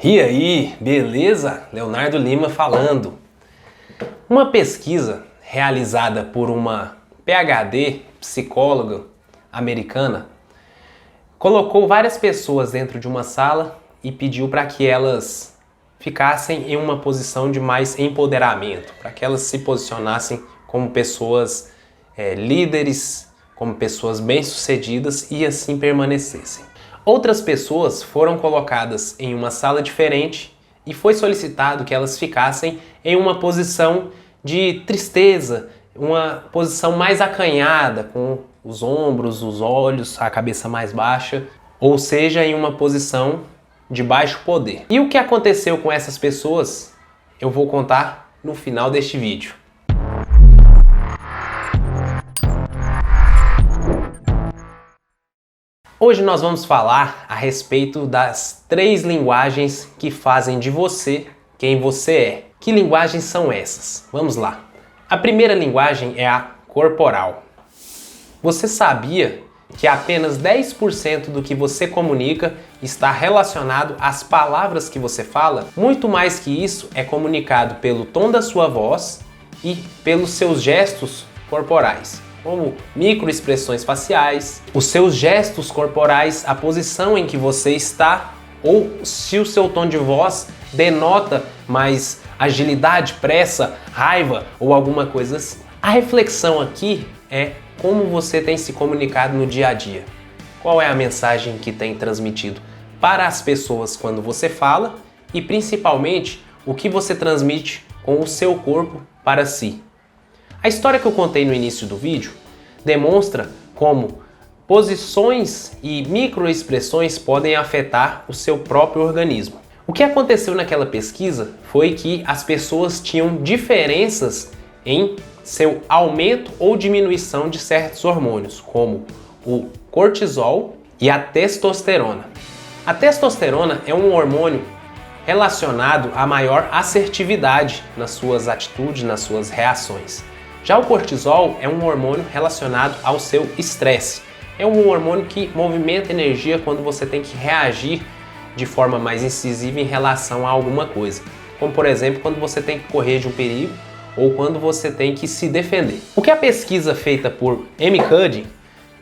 E aí, beleza? Leonardo Lima falando. Uma pesquisa realizada por uma PhD, psicóloga americana, colocou várias pessoas dentro de uma sala e pediu para que elas ficassem em uma posição de mais empoderamento, para que elas se posicionassem como pessoas líderes, como pessoas bem-sucedidas e assim permanecessem. Outras pessoas foram colocadas em uma sala diferente e foi solicitado que elas ficassem em uma posição de tristeza, uma posição mais acanhada, com os ombros, os olhos, a cabeça mais baixa, ou seja, em uma posição de baixo poder. E o que aconteceu com essas pessoas, eu vou contar no final deste vídeo. Hoje nós vamos falar a respeito das 3 linguagens que fazem de você quem você é. Que linguagens são essas? Vamos lá. A primeira linguagem é a corporal. Você sabia que apenas 10% do que você comunica está relacionado às palavras que você fala? Muito mais que isso é comunicado pelo tom da sua voz e pelos seus gestos corporais, como microexpressões faciais, os seus gestos corporais, a posição em que você está, ou se o seu tom de voz denota mais agilidade, pressa, raiva ou alguma coisa assim. A reflexão aqui é como você tem se comunicado no dia a dia. Qual é a mensagem que tem transmitido para as pessoas quando você fala e principalmente o que você transmite com o seu corpo para si. A história que eu contei no início do vídeo demonstra como posições e microexpressões podem afetar o seu próprio organismo. O que aconteceu naquela pesquisa foi que as pessoas tinham diferenças em seu aumento ou diminuição de certos hormônios, como o cortisol e a testosterona. A testosterona é um hormônio relacionado a maior assertividade nas suas atitudes, nas suas reações. Já o cortisol é um hormônio relacionado ao seu estresse. É um hormônio que movimenta energia quando você tem que reagir de forma mais incisiva em relação a alguma coisa. Como, por exemplo, quando você tem que correr de um perigo ou quando você tem que se defender. O que a pesquisa feita por Amy Cuddy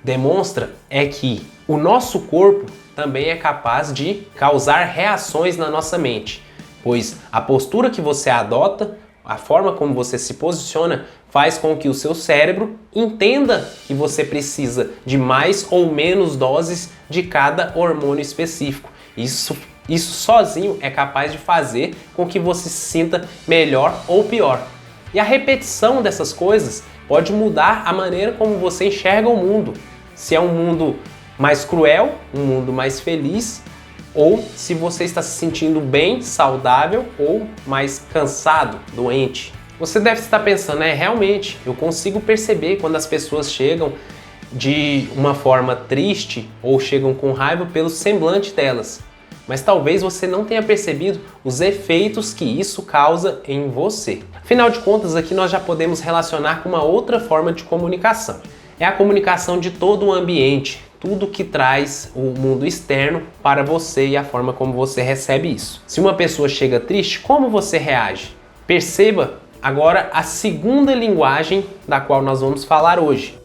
demonstra é que o nosso corpo também é capaz de causar reações na nossa mente, pois a postura que você adota, a forma como você se posiciona, faz com que o seu cérebro entenda que você precisa de mais ou menos doses de cada hormônio específico. Isso sozinho é capaz de fazer com que você se sinta melhor ou pior. E a repetição dessas coisas pode mudar a maneira como você enxerga o mundo. Se é um mundo mais cruel, um mundo mais feliz, ou se você está se sentindo bem, saudável ou mais cansado, doente. Você deve estar pensando, realmente, eu consigo perceber quando as pessoas chegam de uma forma triste ou chegam com raiva pelo semblante delas. Mas talvez você não tenha percebido os efeitos que isso causa em você. Afinal de contas, aqui nós já podemos relacionar com uma outra forma de comunicação. É a comunicação de todo o ambiente, tudo que traz o mundo externo para você e a forma como você recebe isso. Se uma pessoa chega triste, como você reage? Perceba agora a segunda linguagem da qual nós vamos falar hoje.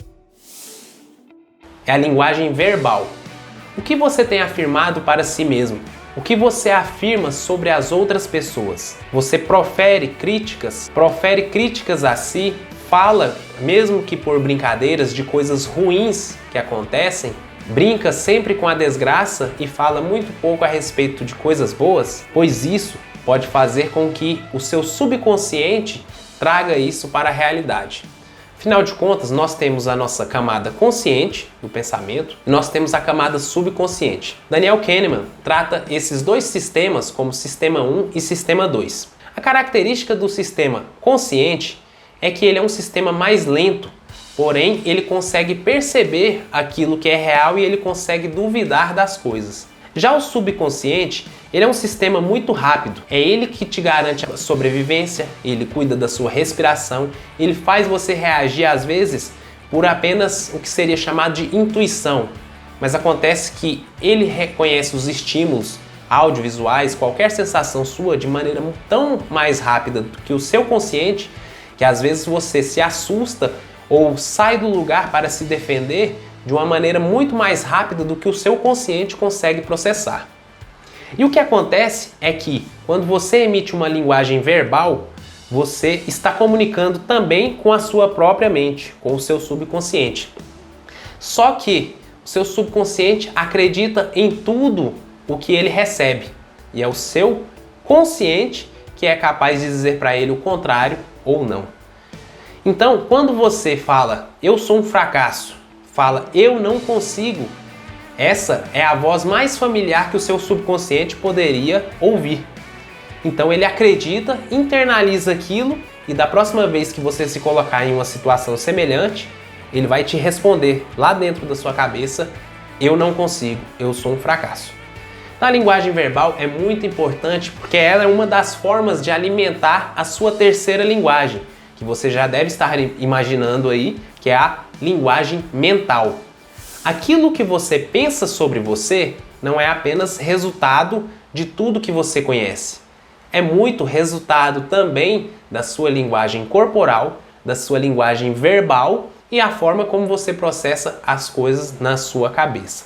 É a linguagem verbal. O que você tem afirmado para si mesmo? O que você afirma sobre as outras pessoas? Você profere críticas a si, fala, mesmo que por brincadeiras, de coisas ruins que acontecem? Brinca sempre com a desgraça e fala muito pouco a respeito de coisas boas? Pois isso pode fazer com que o seu subconsciente traga isso para a realidade. Afinal de contas, nós temos a nossa camada consciente do pensamento e nós temos a camada subconsciente. Daniel Kahneman trata esses dois sistemas como sistema 1 e sistema 2. A característica do sistema consciente é que ele é um sistema mais lento, porém ele consegue perceber aquilo que é real e ele consegue duvidar das coisas. Já o subconsciente, ele é um sistema muito rápido. É ele que te garante a sobrevivência, ele cuida da sua respiração, ele faz você reagir às vezes por apenas o que seria chamado de intuição. Mas acontece que ele reconhece os estímulos audiovisuais, qualquer sensação sua de maneira tão mais rápida do que o seu consciente, que às vezes você se assusta ou sai do lugar para se defender de uma maneira muito mais rápida do que o seu consciente consegue processar. E o que acontece é que quando você emite uma linguagem verbal, você está comunicando também com a sua própria mente, com o seu subconsciente. Só que o seu subconsciente acredita em tudo o que ele recebe. E é o seu consciente que é capaz de dizer para ele o contrário ou não. Então, quando você fala, eu sou um fracasso, fala, eu não consigo, essa é a voz mais familiar que o seu subconsciente poderia ouvir. Então ele acredita, internaliza aquilo e da próxima vez que você se colocar em uma situação semelhante, ele vai te responder lá dentro da sua cabeça, eu não consigo, eu sou um fracasso. Na linguagem verbal é muito importante porque ela é uma das formas de alimentar a sua terceira linguagem, que você já deve estar imaginando aí, que é a linguagem mental. Aquilo que você pensa sobre você não é apenas resultado de tudo que você conhece. É muito resultado também da sua linguagem corporal, da sua linguagem verbal e a forma como você processa as coisas na sua cabeça.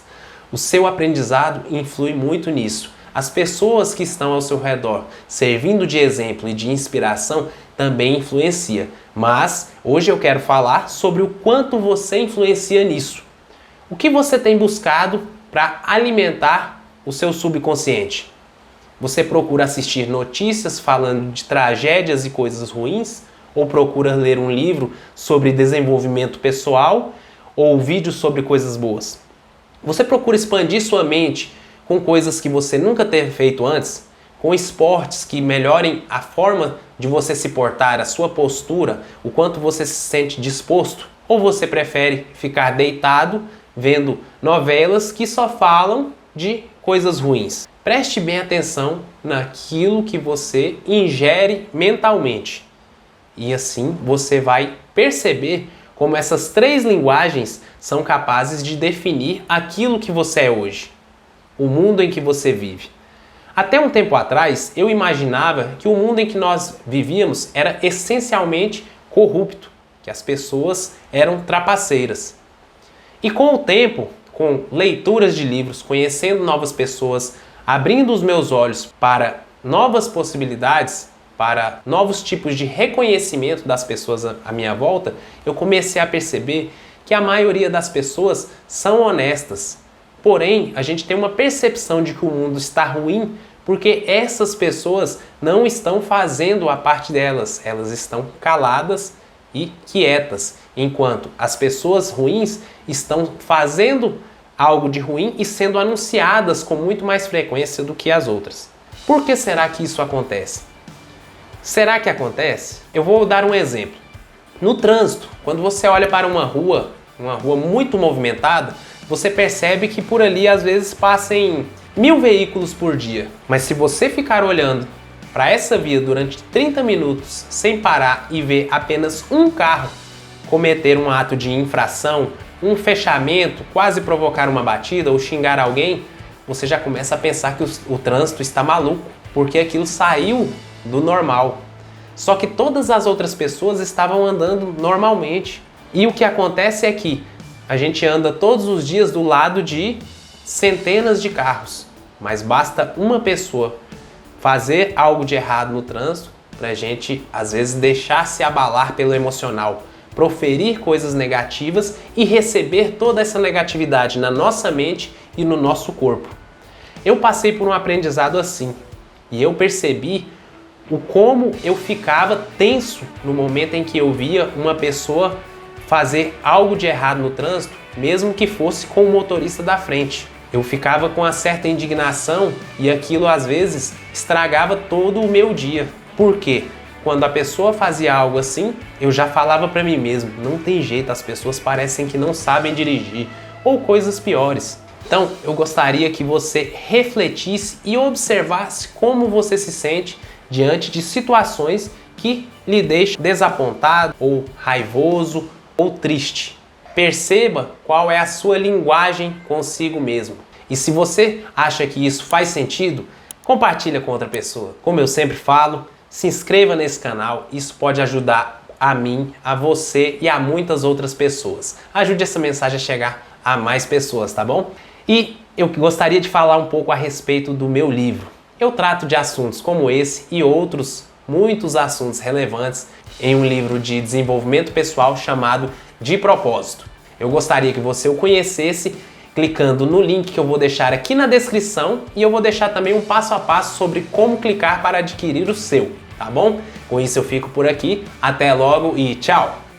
O seu aprendizado influi muito nisso. As pessoas que estão ao seu redor, servindo de exemplo e de inspiração, também influencia. Mas hoje eu quero falar sobre o quanto você influencia nisso. O que você tem buscado para alimentar o seu subconsciente? Você procura assistir notícias falando de tragédias e coisas ruins? Ou procura ler um livro sobre desenvolvimento pessoal? Ou vídeos sobre coisas boas? Você procura expandir sua mente com coisas que você nunca teve feito antes? Com esportes que melhorem a forma de você se portar, a sua postura, o quanto você se sente disposto? Ou você prefere ficar deitado vendo novelas que só falam de coisas ruins? Preste bem atenção naquilo que você ingere mentalmente. E assim você vai perceber como essas três linguagens são capazes de definir aquilo que você é hoje, o mundo em que você vive. Até um tempo atrás, eu imaginava que o mundo em que nós vivíamos era essencialmente corrupto, que as pessoas eram trapaceiras. E com o tempo, com leituras de livros, conhecendo novas pessoas, abrindo os meus olhos para novas possibilidades, para novos tipos de reconhecimento das pessoas à minha volta, eu comecei a perceber que a maioria das pessoas são honestas. Porém, a gente tem uma percepção de que o mundo está ruim porque essas pessoas não estão fazendo a parte delas, elas estão caladas e quietas, enquanto as pessoas ruins estão fazendo algo de ruim e sendo anunciadas com muito mais frequência do que as outras. Por que será que isso acontece? Será que acontece? Eu vou dar um exemplo. No trânsito, quando você olha para uma rua muito movimentada, você percebe que por ali às vezes passem 1000 veículos por dia. Mas se você ficar olhando para essa via durante 30 minutos sem parar e ver apenas um carro cometer um ato de infração, um fechamento, quase provocar uma batida ou xingar alguém, você já começa a pensar que o trânsito está maluco, porque aquilo saiu do normal. Só que todas as outras pessoas estavam andando normalmente. E o que acontece é que a gente anda todos os dias do lado de centenas de carros, mas basta uma pessoa fazer algo de errado no trânsito para a gente, às vezes, deixar se abalar pelo emocional, proferir coisas negativas e receber toda essa negatividade na nossa mente e no nosso corpo. Eu passei por um aprendizado assim e eu percebi o como eu ficava tenso no momento em que eu via uma pessoa fazer algo de errado no trânsito, mesmo que fosse com o motorista da frente. Eu ficava com uma certa indignação e aquilo às vezes estragava todo o meu dia. Por quê? Quando a pessoa fazia algo assim, eu já falava para mim mesmo, não tem jeito, as pessoas parecem que não sabem dirigir, ou coisas piores. Então, eu gostaria que você refletisse e observasse como você se sente diante de situações que lhe deixam desapontado, ou raivoso, ou triste. Perceba qual é a sua linguagem consigo mesmo. E se você acha que isso faz sentido, compartilha com outra pessoa. Como eu sempre falo, se inscreva nesse canal, isso pode ajudar a mim, a você e a muitas outras pessoas. Ajude essa mensagem a chegar a mais pessoas, tá bom? E eu gostaria de falar um pouco a respeito do meu livro. Eu trato de assuntos como esse e outros muitos assuntos relevantes em um livro de desenvolvimento pessoal chamado De Propósito. Eu gostaria que você o conhecesse clicando no link que eu vou deixar aqui na descrição e eu vou deixar também um passo a passo sobre como clicar para adquirir o seu, tá bom? Com isso eu fico por aqui, até logo e tchau!